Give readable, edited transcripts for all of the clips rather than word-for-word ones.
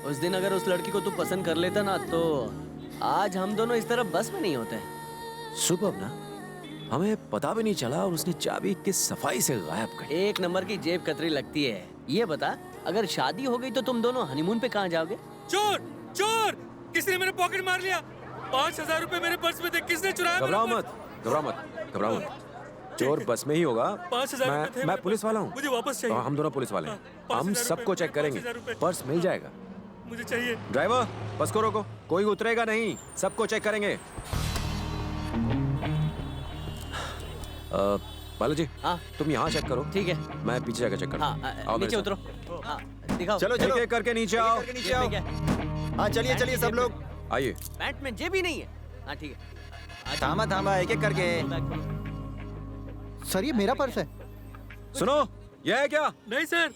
उस दिन अगर उस लड़की को तू पसंद कर लेता ना तो आज हम दोनों इस तरह बस में नहीं होते। सुबह ना हमें पता भी नहीं चला और उसने चाबी किस सफाई से गायब कर दी। एक नंबर की जेब कतरी लगती है। ये बता, अगर शादी हो गई तो तुम दोनों हनीमून पे कहाँ जाओगे? चोर चोर, किसी ने मेरा पॉकेट मार लिया। 5,000 रुपए मेरे पर्स में थे, किसने चुराया? घबराओ मत, घबराओ मत, घबराओ मत। चोर बस में ही होगा। 5,000 रुपए थे। मैं पुलिस वाला हूँ। मुझे वापस चाहिए। हम दोनों पुलिस वाले हैं। 5,000 हम सबको चेक करेंगे। 5,000 रुपए। पर्स मिल जाएगा। मुझे चाहिए। ड्राइवर बस को रोको, कोई उतरेगा नहीं, सबको चेक करेंगे। बालाजी, हाँ तुम यहाँ चेक करो। ठीक है। मैं पीछे जाकर चेक करूँ। हाँ नीचे उतरो। हाँ दिखाओ। चलो एक एक करके नीचे आओ। नीचे आओ। हाँ चलिए चलिए सब लोग। आइए। पैंट में जेब ही नहीं है। हाँ ठीक है। थामा थामा, एक एक करके। सर ये मेरा पर्स है। सुनो, यह है क्या? नहीं सर।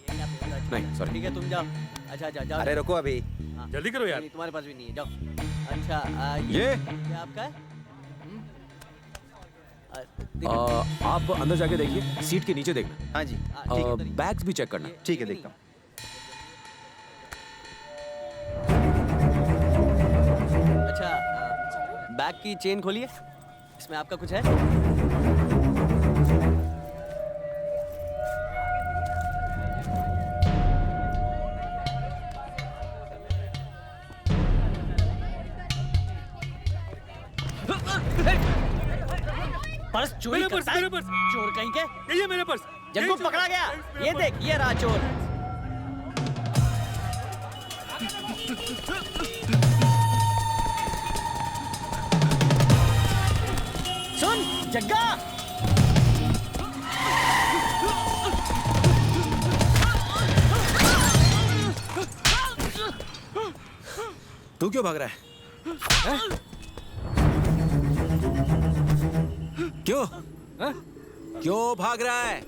नहीं सॉरी। ठीक है तुम जाओ। अच्छा जाओ। अरे रुको अभी। हाँ। जल्दी करो यार। नहीं, तुम्हारे पास भी नहीं है, जाओ। अच्छा ये आपका है? आप अंदर जाके देखिए, सीट के नीचे देखना। हाँ जी बैग्स भी चेक करना। ठीक है, देखता हूँ। अच्छा बैग की चेन खोलिए, इसमें आपका कुछ है? पर्स चोरी करता है? मेरा पर्स। चोर कहीं के? ये मेरा पर्स। जग्गू पकड़ा गया। ये देख, ये रहा चोर। सुन जग्गा, तू क्यों भाग रहा है? क्यों? क्यों भाग रहा है?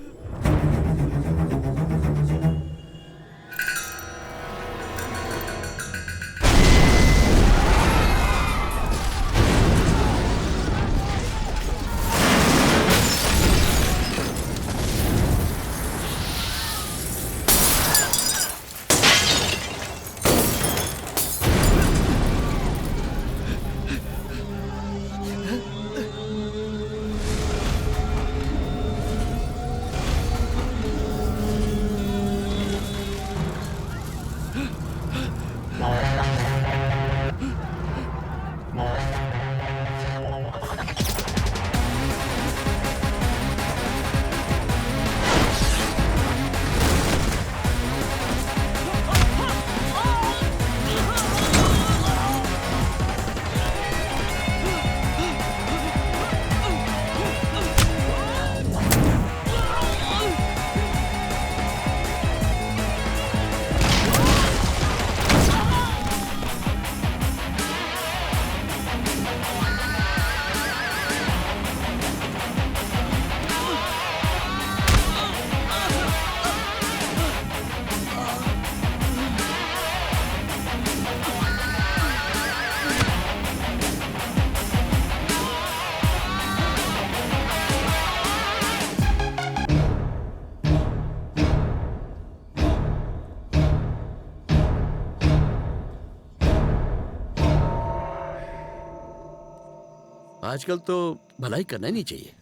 आजकल तो भलाई करना ही नहीं चाहिए,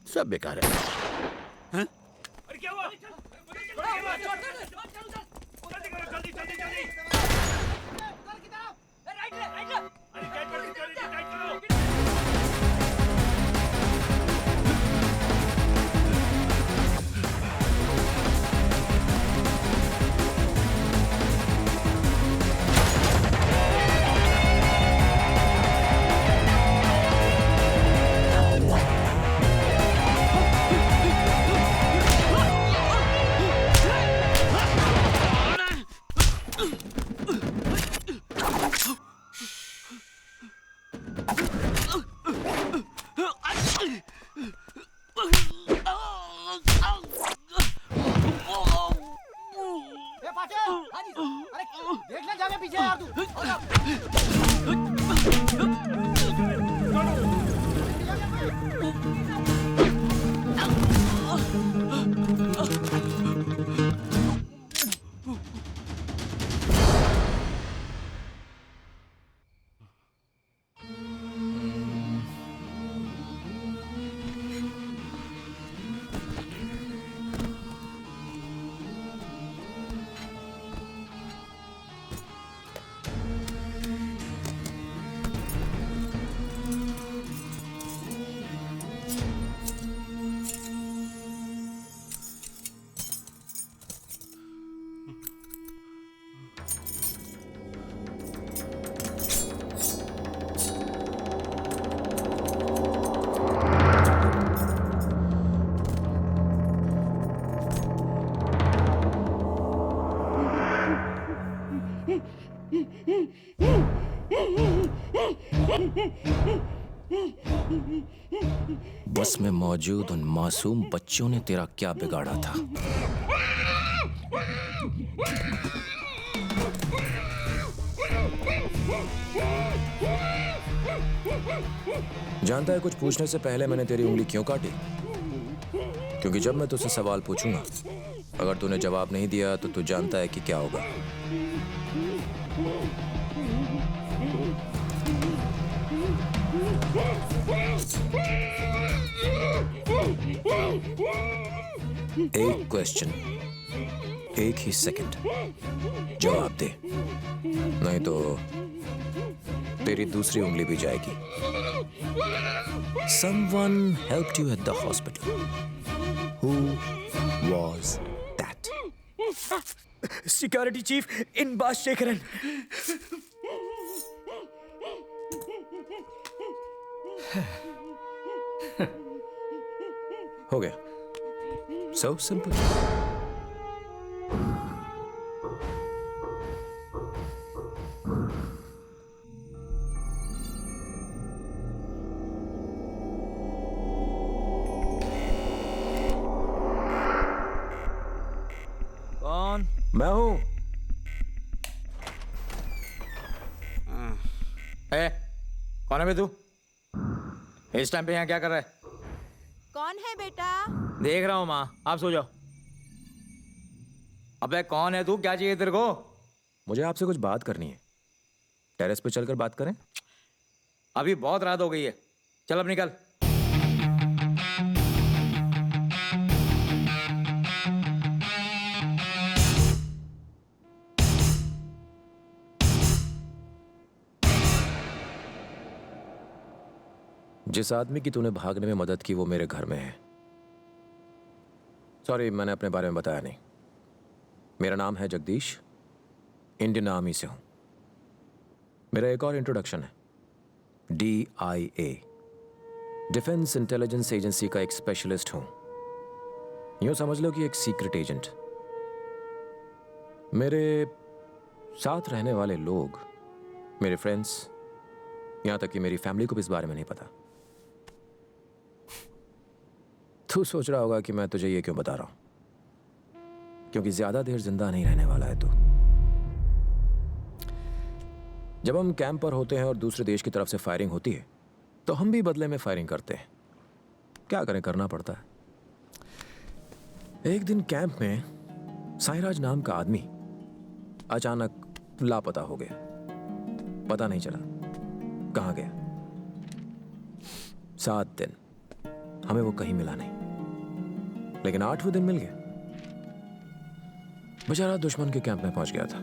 सब बेकार है। हाँ? अरे क्या हुआ? देख ले जाके पीछे यार तू। बस में मौजूद उन मासूम बच्चों ने तेरा क्या बिगाड़ा था? जानता है, कुछ पूछने से पहले मैंने तेरी उंगली क्यों काटी? क्योंकि जब मैं तुझसे सवाल पूछूंगा, अगर तूने जवाब नहीं दिया तो तू जानता है कि क्या होगा। एक क्वेश्चन, एक ही सेकंड, जवाब दे, नहीं तो तेरी दूसरी उंगली भी जाएगी। Someone helped you at the hospital. Who was that? Security chief इनबाज शेखरन। हो गया। So simple. कौन? मैं हूं। कौन है बे तू? इस टाइम पे यहाँ क्या कर रहा है? कौन है बेटा? देख रहा हूँ माँ, आप सो जाओ। अबे कौन है तू? क्या चाहिए तेरे को? मुझे आपसे कुछ बात करनी है। टेरेस पे चलकर बात करें? अभी बहुत रात हो गई है, चल अब निकल। जिस आदमी की तूने भागने में मदद की वो मेरे घर में है। सॉरी, मैंने अपने बारे में बताया नहीं। मेरा नाम है जगदीश, इंडियन आर्मी से हूं। मेरा एक और इंट्रोडक्शन है, DIA, डिफेंस इंटेलिजेंस एजेंसी का एक स्पेशलिस्ट हूं। यूं समझ लो कि एक सीक्रेट एजेंट। मेरे साथ रहने वाले लोग, मेरे फ्रेंड्स, यहां तक कि मेरी फैमिली को भी इस बारे में नहीं पता। तू सोच रहा होगा कि मैं तुझे ये क्यों बता रहा हूं, क्योंकि ज्यादा देर जिंदा नहीं रहने वाला है तू। जब हम कैंप पर होते हैं और दूसरे देश की तरफ से फायरिंग होती है तो हम भी बदले में फायरिंग करते हैं। क्या करें, करना पड़ता है। एक दिन कैंप में साईराज नाम का आदमी अचानक लापता हो गया। पता नहीं चला कहां गया। 7 दिन हमें वो कहीं मिला नहीं, लेकिन 8वें दिन मिल गया। बेचारा दुश्मन के कैंप में पहुंच गया था।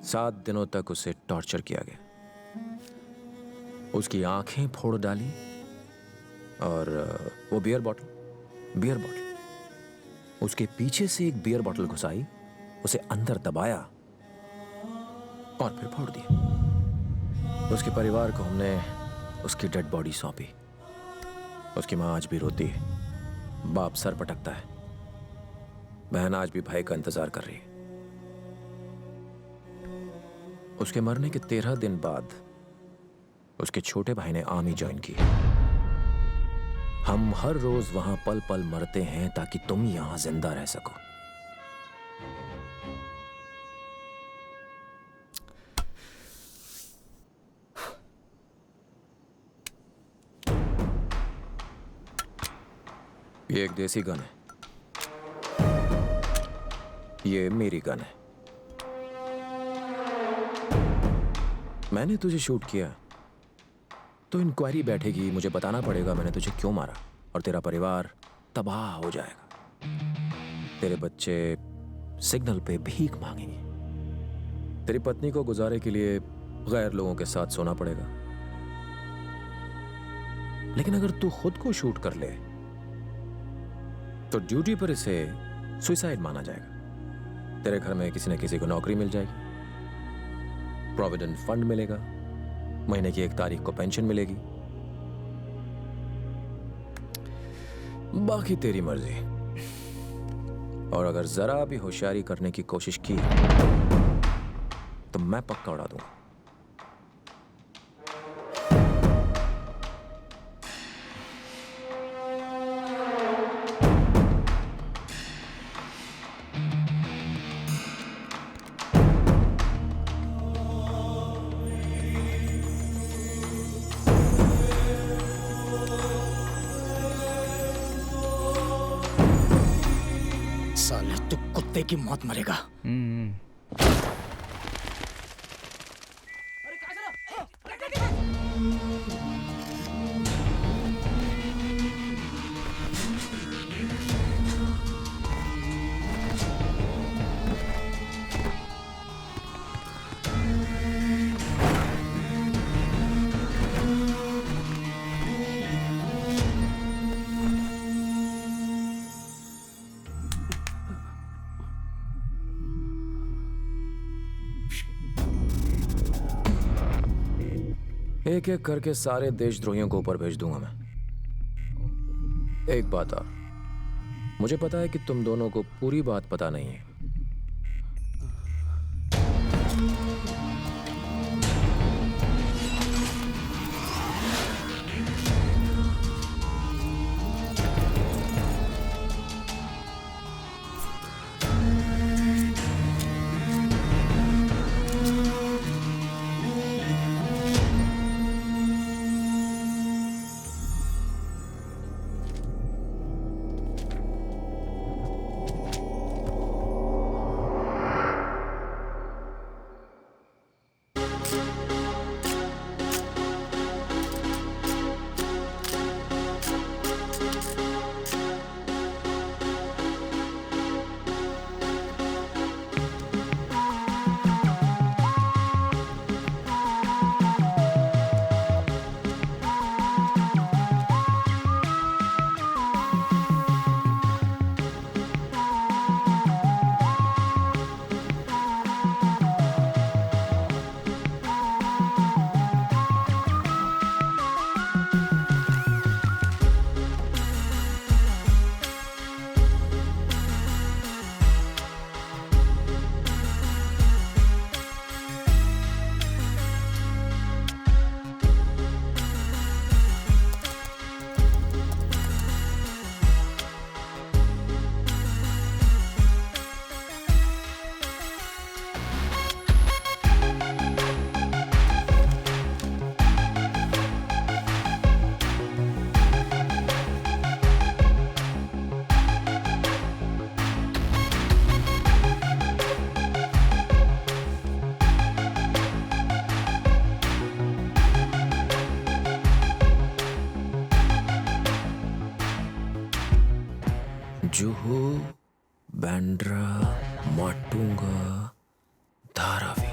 7 दिनों तक उसे टॉर्चर किया गया, उसकी आंखें फोड़ डाली और वो बियर बॉटल उसके पीछे से एक बियर बॉटल घुसाई, उसे अंदर दबाया और फिर फोड़ दिया। उसके परिवार को हमने उसकी डेड बॉडी सौंपी। उसकी मां आज भी रोती है, बाप सर पटकता है, बहन आज भी भाई का इंतजार कर रही है। उसके मरने के 13 दिन बाद उसके छोटे भाई ने आर्मी ज्वाइन की। हम हर रोज वहां पल पल मरते हैं ताकि तुम यहां जिंदा रह सको। ये एक देसी गन है, ये मेरी गन है। मैंने तुझे शूट किया तो इंक्वायरी बैठेगी, मुझे बताना पड़ेगा मैंने तुझे क्यों मारा, और तेरा परिवार तबाह हो जाएगा। तेरे बच्चे सिग्नल पे भीख मांगेंगे। तेरी पत्नी को गुजारे के लिए गैर लोगों के साथ सोना पड़ेगा। लेकिन अगर तू खुद को शूट कर ले तो ड्यूटी पर इसे सुसाइड माना जाएगा। तेरे घर में किसी न किसी को नौकरी मिल जाएगी, प्रोविडेंट फंड मिलेगा, महीने की 1 तारीख को पेंशन मिलेगी। बाकी तेरी मर्जी। और अगर जरा भी होशियारी करने की कोशिश की तो मैं पक्का उड़ा दूंगा। साले तू कुत्ते की मौत मरेगा। एक एक करके सारे देशद्रोहियों को ऊपर भेज दूंगा मैं। एक बात और, मुझे पता है कि तुम दोनों को पूरी बात पता नहीं है। जुहू, बैंड्रा, माटुंगा, धारावी।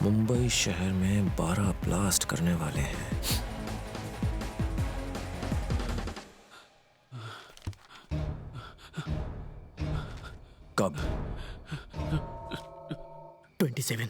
मुंबई शहर में 12 ब्लास्ट करने वाले हैं। कब? 27।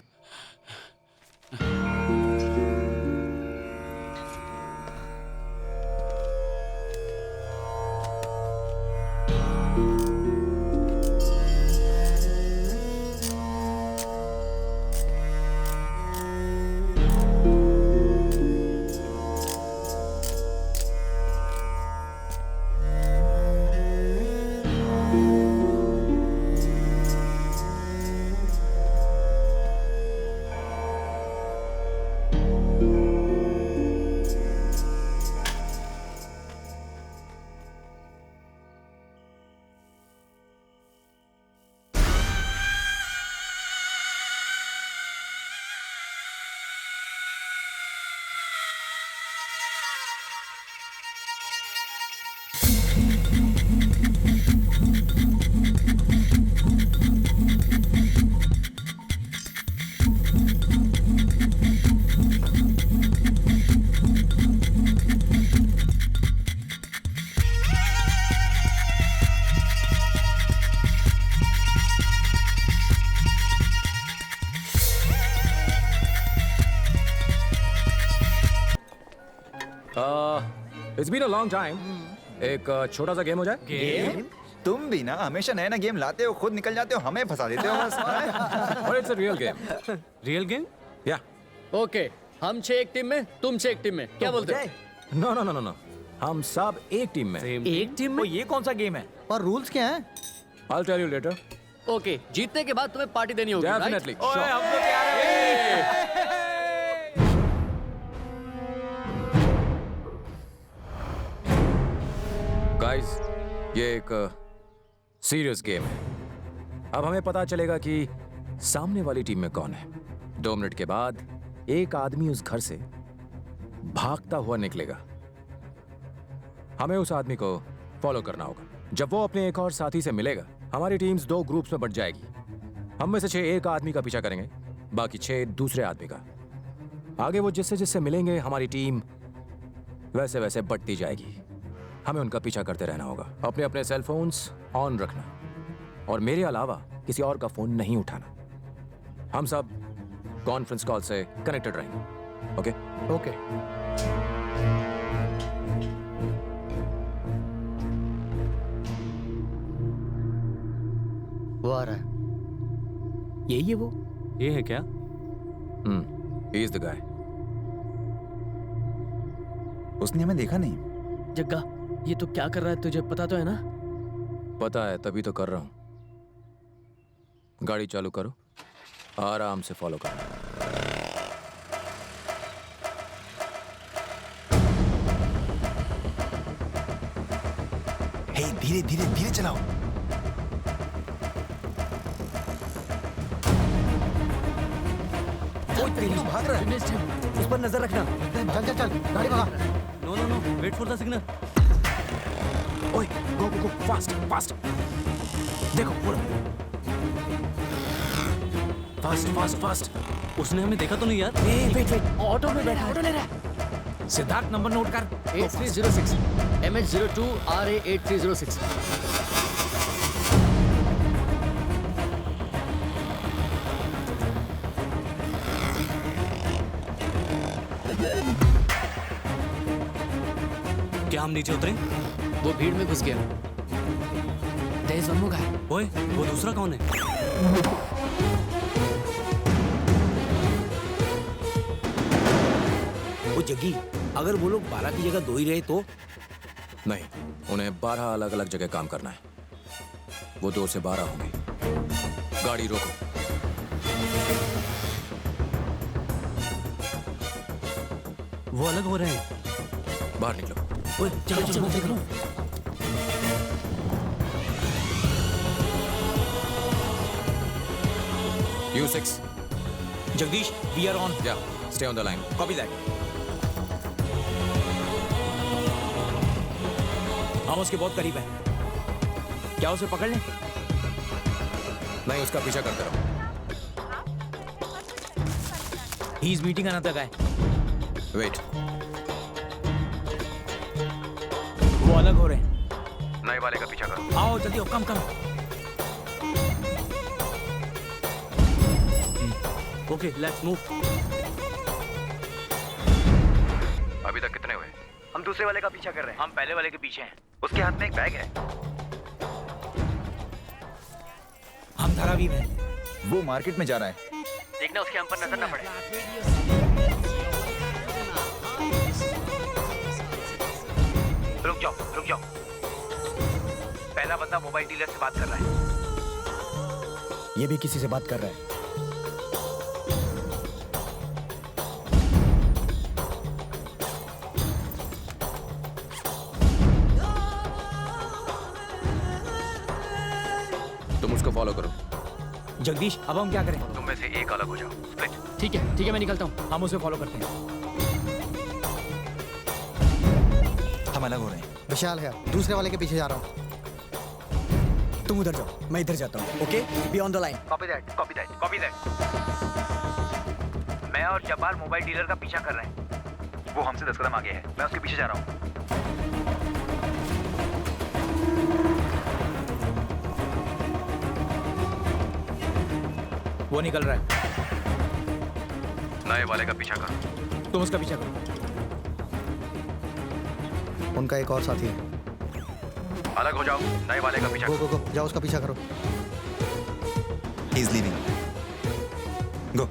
It's been a long time. एक छोटा सा गेम हो जाए। गेम? तुम भी ना हमेशा नया नया गेम लाते हो, खुद निकल जाते हो, हमें फंसा देते हो बस। और it's a real game. Real game? या ओके, हम 6 एक टीम में, तुम 6 एक टीम में, क्या बोलते हो? No no no no no, हम सब एक टीम में। एक टीम में? ये कौन सा गेम है? और रूल्स क्या हैं? I'll tell you later. Okay, जीतने के बाद तुम्हें पार्टी देनी होगी, right? Definitely. ओए, Sure. हम तो क्या रहे? गाइस, ये एक सीरियस गेम है। अब हमें पता चलेगा कि सामने वाली टीम में कौन है। 2 मिनट के बाद एक आदमी उस घर से भागता हुआ निकलेगा। हमें उस आदमी को फॉलो करना होगा। जब वो अपने एक और साथी से मिलेगा, हमारी टीम्स 2 ग्रुप्स में बंट जाएगी। हम में से 6 एक आदमी का पीछा करेंगे, बाकी 6 दूसरे आदमी का। आगे वो जिससे जिससे मिलेंगे, हमारी टीम वैसे वैसे बढ़ती जाएगी। हमें उनका पीछा करते रहना होगा। अपने अपने सेल फोन्स ऑन रखना और मेरे अलावा किसी और का फोन नहीं उठाना। हम सब कॉन्फ्रेंस कॉल से कनेक्टेड रहेंगे। ओके? ओके। वो आ रहा है। यही है वो? ये है क्या? He is the guy. उसने हमें देखा नहीं। जग्गा, ये तो क्या कर रहा है, तुझे पता तो है ना? पता है, तभी तो कर रहा हूं। गाड़ी चालू करो, आराम से फॉलो करो। हे, धीरे धीरे धीरे चलाओ। तू भाग रहा है। उस पर नजर रखना। चल चल चल, गाड़ी भगा। No no no, wait for the signal. ओए, गो गो गो, फास्ट फास्ट। देखो पूरा फास्ट फास्ट फास्ट। उसने हमें देखा तो नहीं यार? वेट वेट, ऑटो में बैठा, ऑटो ले रहा है। सिद्धार्थ, नंबर नोट कर। 8306 MH02 RA 8306। क्या हम नीचे उतरे? वो भीड़ में घुस गया। There is one more guy. ओए, वो दूसरा कौन है? वो जग्गी, अगर वो लोग 12 की जगह 2 ही रहे तो? नहीं, उन्हें 12 अलग अलग जगह काम करना है। वो 2 से 12 होंगे। गाड़ी रोको। वो अलग हो रहे हैं। बाहर निकलो। ओए, चलो चलो चलो। U6, Jagdish, we are on. Yeah stay on the line. Copy that. हम उसके बहुत करीब हैं। क्या उसे पकड़ लें? नहीं, उसका पीछा करते रहो। He is meeting another guy. Wait, वो अलग हो रहे हैं। नए वाले का पीछा करो। आओ जल्दी, आओ, come come. Okay, let's move. अभी तक कितने हुए? हम दूसरे वाले का पीछा कर रहे हैं। हम पहले वाले के पीछे हैं। उसके हाथ में एक बैग है। हम धारावी में। वो मार्केट में जा रहा है। देखना उसके हम पर नजर ना पड़े। रुक जाओ, रुक जाओ। पहला बंदा मोबाइल डीलर से बात कर रहा है। ये भी किसी से बात कर रहा है। तुम उसको फॉलो करो। जगदीश, अब हम क्या करें? तुम में से एक अलग हो जाओ। स्प्लिट। ठीक है, मैं निकलता हूँ। हम उसे फॉलो करते हैं। हम अलग हो रहे हैं। विशाल है, दूसरे वाले के पीछे जा रहा हूँ। तुम उधर जाओ, मैं इधर जाता हूँ। Okay, be on the line. Copy that, copy that, copy that. मैं और जब्बार मोबाइल डीलर का पीछा कर रहे हैं। वो हमसे 10 कदम आगे है। मैं उसके पीछे जा रहा हूँ। वो निकल रहा है। नए वाले का पीछा करो। तुम उसका पीछा करो। उनका एक और साथी है। अलग हो जाओ, नए वाले का पीछा गो गो गो, जाओ उसका पीछा करो। He's leaving. Go.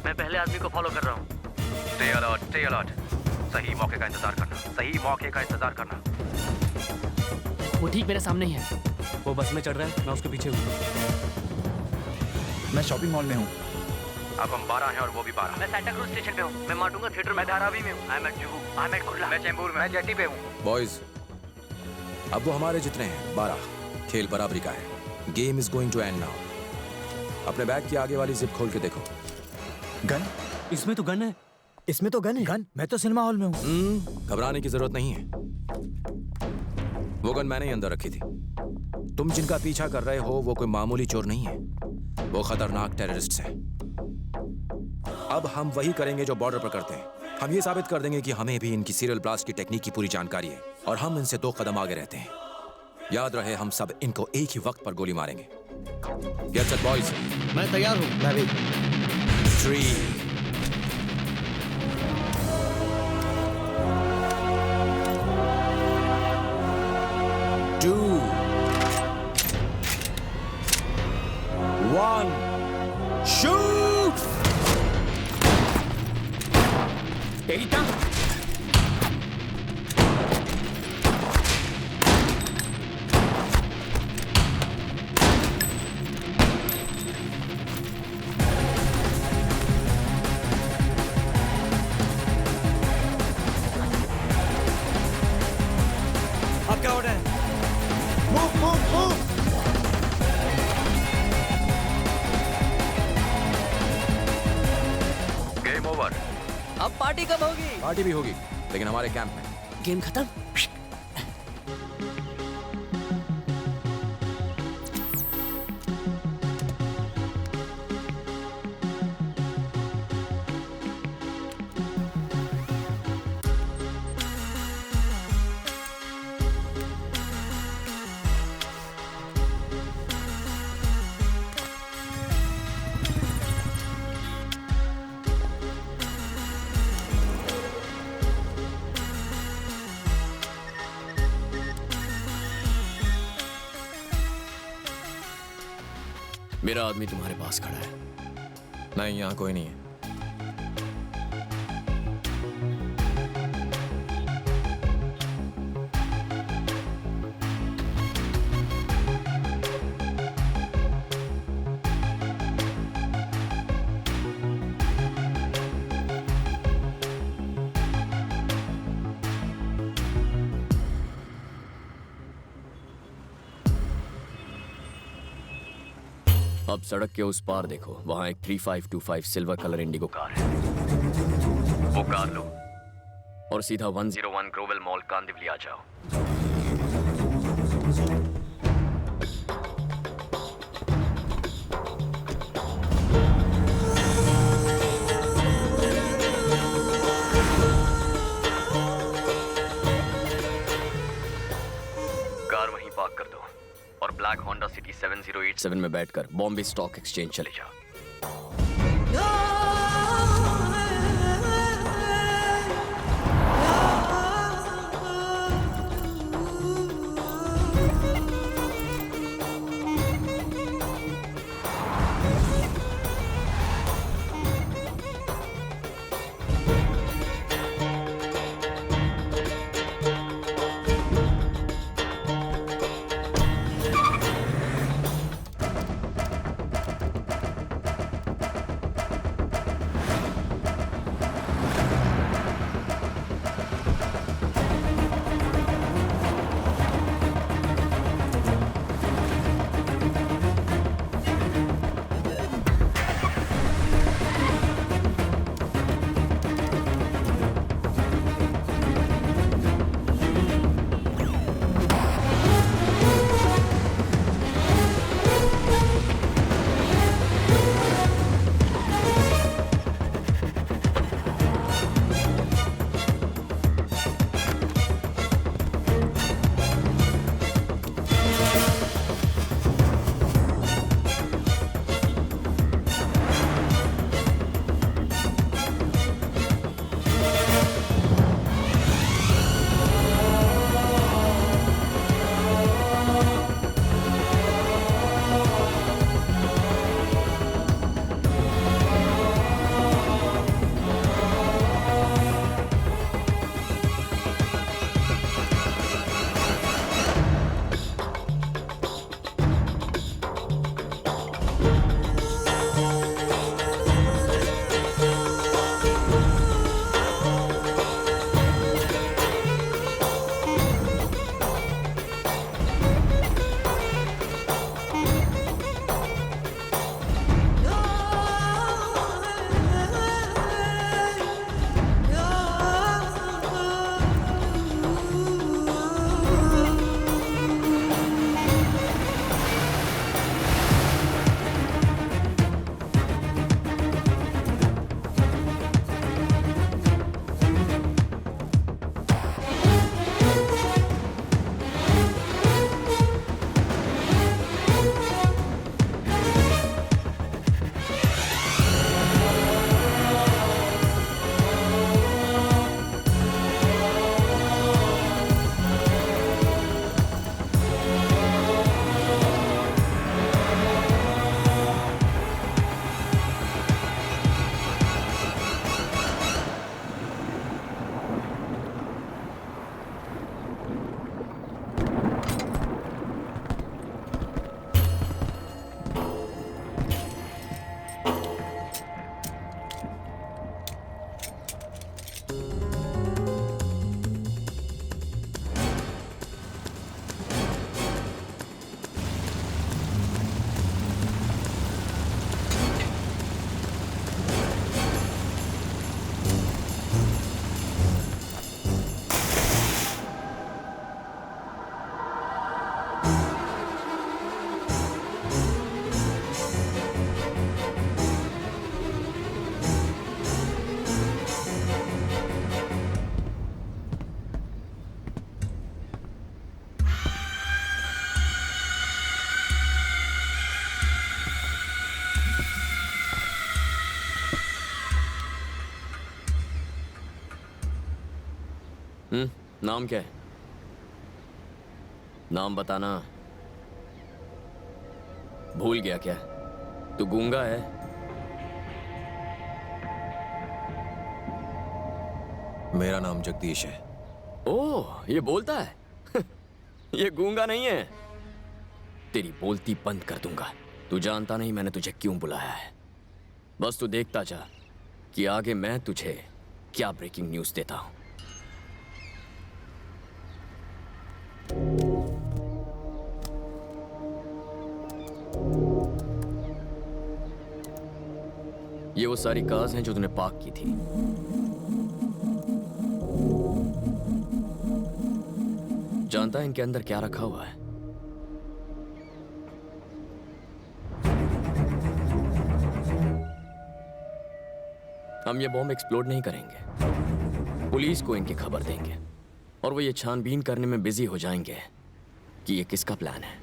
मैं पहले आदमी को फॉलो कर रहा हूँ। Stay alert, stay alert. सही मौके का इंतजार करना, सही मौके का इंतजार करना। वो ठीक मेरे सामने ही है। वो बस में चढ़ रहा है, मैं उसके पीछे हूँ। मैं शॉपिंग मॉल में हूँ। अब हम 12 हैं और वो भी 12। मैं सेंटा क्रूज स्टेशन पे हूँ। मैं माटुंगा थिएटर में धारावी में हूँ। I am at Juhu, I am at Kurla, मैं चेंबूर में, मैं जेटी पे हूँ। बॉयज, अब वो हमारे जितने हैं 12। खेल बराबरी का है। Game is going to end now. अपने बैग की आगे वाली जिप खोल के देखो। गन? इसमें तो गन है। इसमें तो गन है। गन? मैं तो सिनेमा हॉल में हूँ। घबराने की जरूरत नहीं है। वो गन मैंने ही अंदर रखी थी। तुम जिनका पीछा कर रहे हो वो कोई मामूली चोर नहीं है, वो खतरनाक टेररिस्ट हैं। अब हम वही करेंगे जो बॉर्डर पर करते हैं। हम ये साबित कर देंगे कि हमें भी इनकी सीरियल ब्लास्ट की टेक्निक की पूरी जानकारी है और हम इनसे 2 कदम आगे रहते हैं। याद रहे, हम सब इनको एक ही वक्त पर गोली मारेंगे। Get set, boys. मैं तैयार हूँ। मैं भी। 3 2 1 shoot! तेरी टांग। अब क्या ऑर्डर है? Move move move. Game over. अब पार्टी कब होगी? पार्टी भी होगी, लेकिन हमारे कैंप में। गेम खत्म। मेरा आदमी तुम्हारे पास खड़ा है। नहीं, यहाँ कोई नहीं है। अब सड़क के उस पार देखो, वहां एक 3525 सिल्वर कलर इंडिगो कार है। वो कार लो और सीधा 101 ग्रोवेल मॉल कांदिवली आ जाओ। कार वहीं पार्क कर दो और ब्लैक होंडा सिटी 7087 में बैठकर बॉम्बे स्टॉक एक्सचेंज चले जाओ। नाम क्या है? नाम बताना। भूल गया क्या? तू गूंगा है? मेरा नाम जगदीश है। ओह, ये बोलता है। ये गूंगा नहीं है। तेरी बोलती बंद कर दूंगा। तू जानता नहीं मैंने तुझे क्यों बुलाया है। बस तू देखता जा कि आगे मैं तुझे क्या ब्रेकिंग न्यूज़ देता हूं। ये वो सारी कार्स हैं जो तूने पार्क की थी। जानता है इनके अंदर क्या रखा हुआ है? हम ये बॉम्ब एक्सप्लोड नहीं करेंगे। पुलिस को इनकी खबर देंगे और वो ये छानबीन करने में बिजी हो जाएंगे कि ये किसका प्लान है।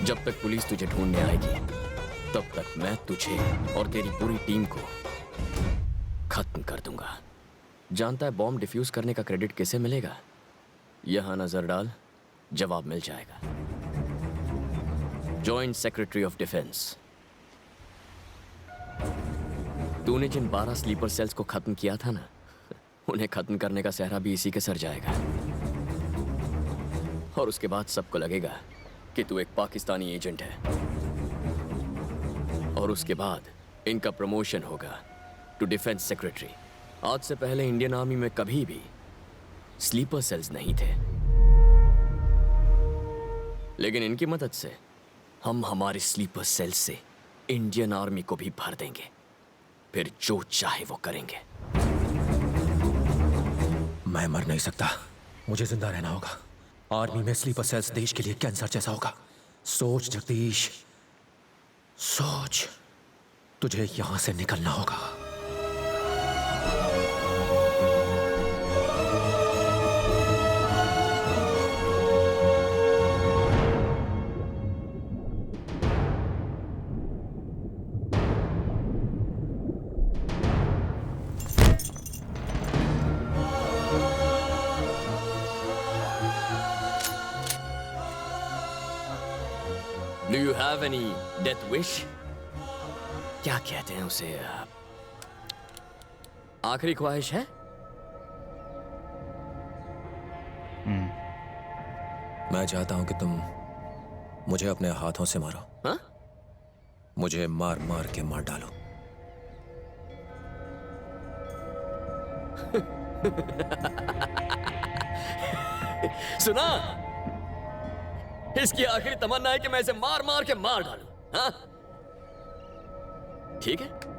जब तक पुलिस तुझे ढूंढने आएगी तब तक मैं तुझे और तेरी पूरी टीम को खत्म कर दूंगा। जानता है बॉम्ब डिफ्यूज करने का क्रेडिट किसे मिलेगा? यहां नजर डाल, जवाब मिल जाएगा। Joint secretary of defence. तूने जिन 12 स्लीपर सेल्स को खत्म किया था ना, उन्हें खत्म करने का सहरा भी इसी के सर जाएगा। और उसके बाद सबको लगेगा कि तू एक पाकिस्तानी एजेंट है। और उसके बाद इनका प्रमोशन होगा टू डिफेंस सेक्रेटरी। आज से पहले इंडियन आर्मी में कभी भी स्लीपर सेल्स नहीं थे, लेकिन इनकी मदद से हम हमारे स्लीपर सेल्स से इंडियन आर्मी को भी भर देंगे। फिर जो चाहे वो करेंगे। मैं मर नहीं सकता, मुझे जिंदा रहना होगा। आर्मी में स्लीपर सेल्स देश के लिए कैंसर जैसा होगा। सोच जगदीश, सोच। तुझे यहां से निकलना होगा। Do you have any death wish? क्या कहते हैं उसे? आखिरी ख्वाहिश है? मैं चाहता हूं कि तुम मुझे अपने हाथों से मारो। हाँ? मुझे मार मार के मार डालो। सुना? इसकी आखिरी तमन्ना है कि मैं इसे मार मार के मार डालूं। हाँ? ठीक है।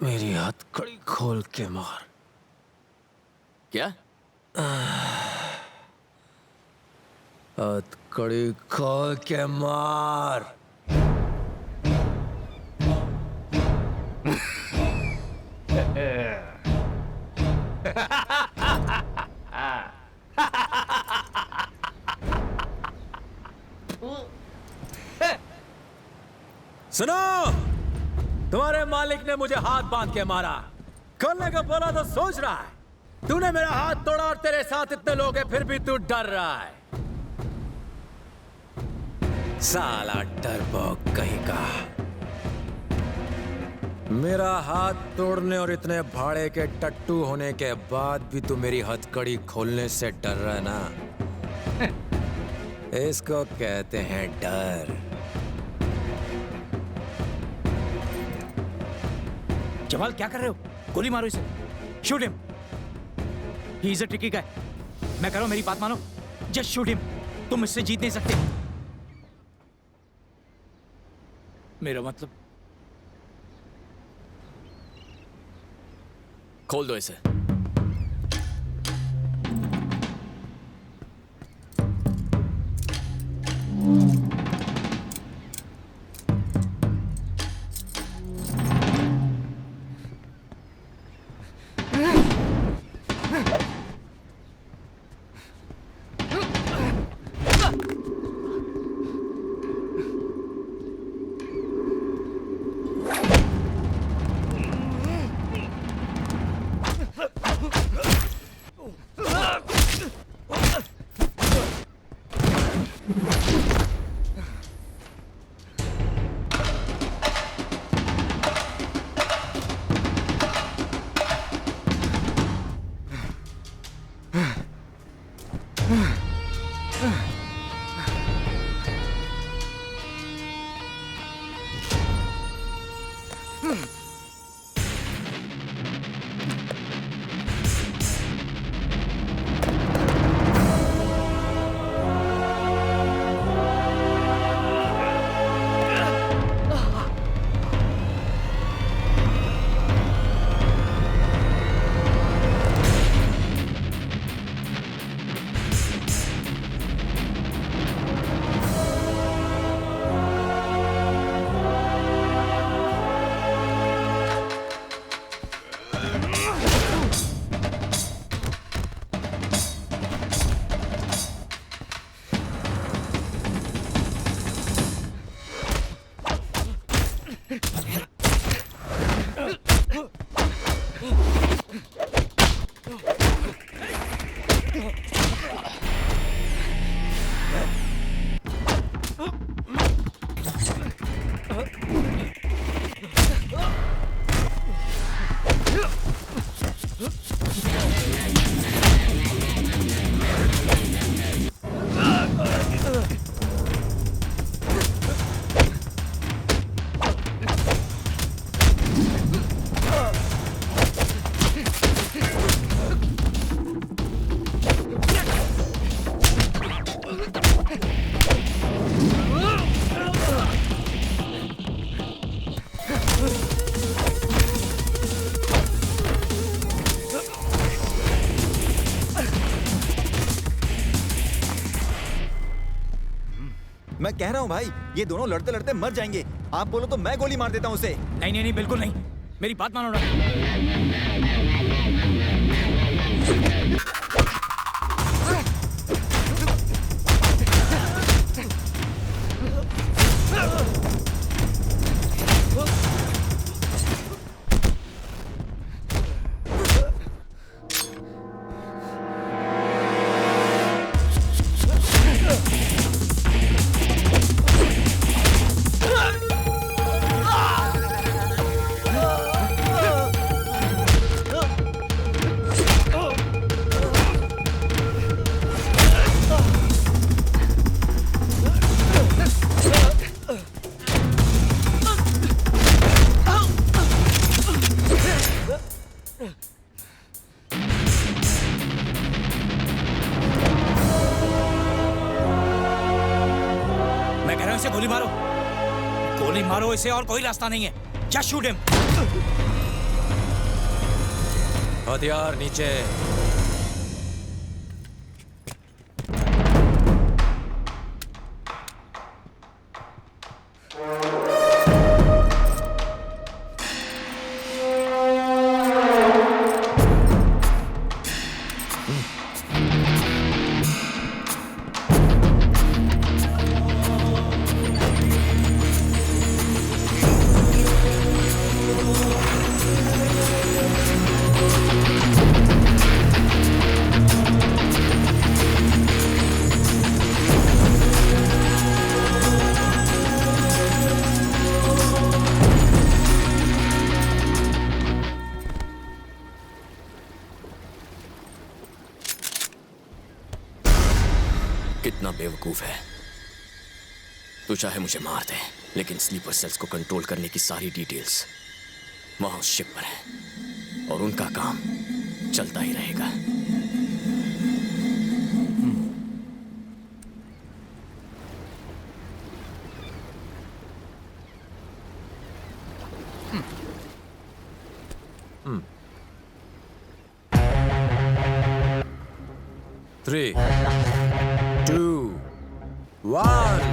मेरी हथकड़ी खोल के मार। क्या? हथकड़ी खोल के मार। सुनो, तुम्हारे मालिक ने मुझे हाथ बांध के मारा। खोलने का बोला तो सोच रहा है। तूने मेरा हाथ तोड़ा और तेरे साथ इतने लोग हैं, फिर भी तू डर रहा है। साला डरपोक कहीं का। मेरा हाथ तोड़ने और इतने भाड़े के टट्टू होने के बाद भी तू मेरी हथकड़ी खोलने से डर रहा है ना? इसको कहते हैं डर। जमाल क्या कर रहे हो? गोली मारो इसे। Shoot him. He is a tricky guy. मैं कह रहा हूं मेरी बात मानो। Just shoot him. तुम इससे जीत नहीं सकते। मेरा मतलब खोल दो इसे। मैं कह रहा हूँ भाई, ये दोनों लड़ते लड़ते मर जाएंगे। आप बोलो तो मैं गोली मार देता हूँ उसे। नहीं नहीं नहीं, बिल्कुल नहीं। मेरी बात मानो ना। इसे गोली मारो, गोली मारो इसे, और कोई रास्ता नहीं है। Just shoot him. हथियार नीचे। कितना बेवकूफ है। तू चाहे मुझे मार दे, लेकिन स्लीपर सेल्स को कंट्रोल करने की सारी डिटेल्स वहां उस शिप पर है और उनका काम चलता ही रहेगा। Three, 2, 1.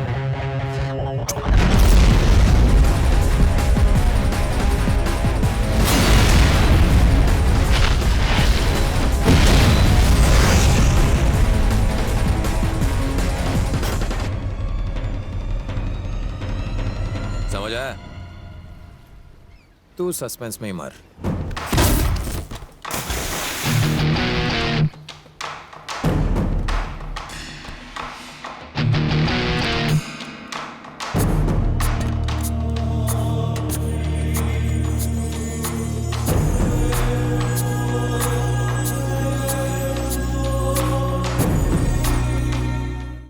समझ आया? तू सस्पेंस में ही मर।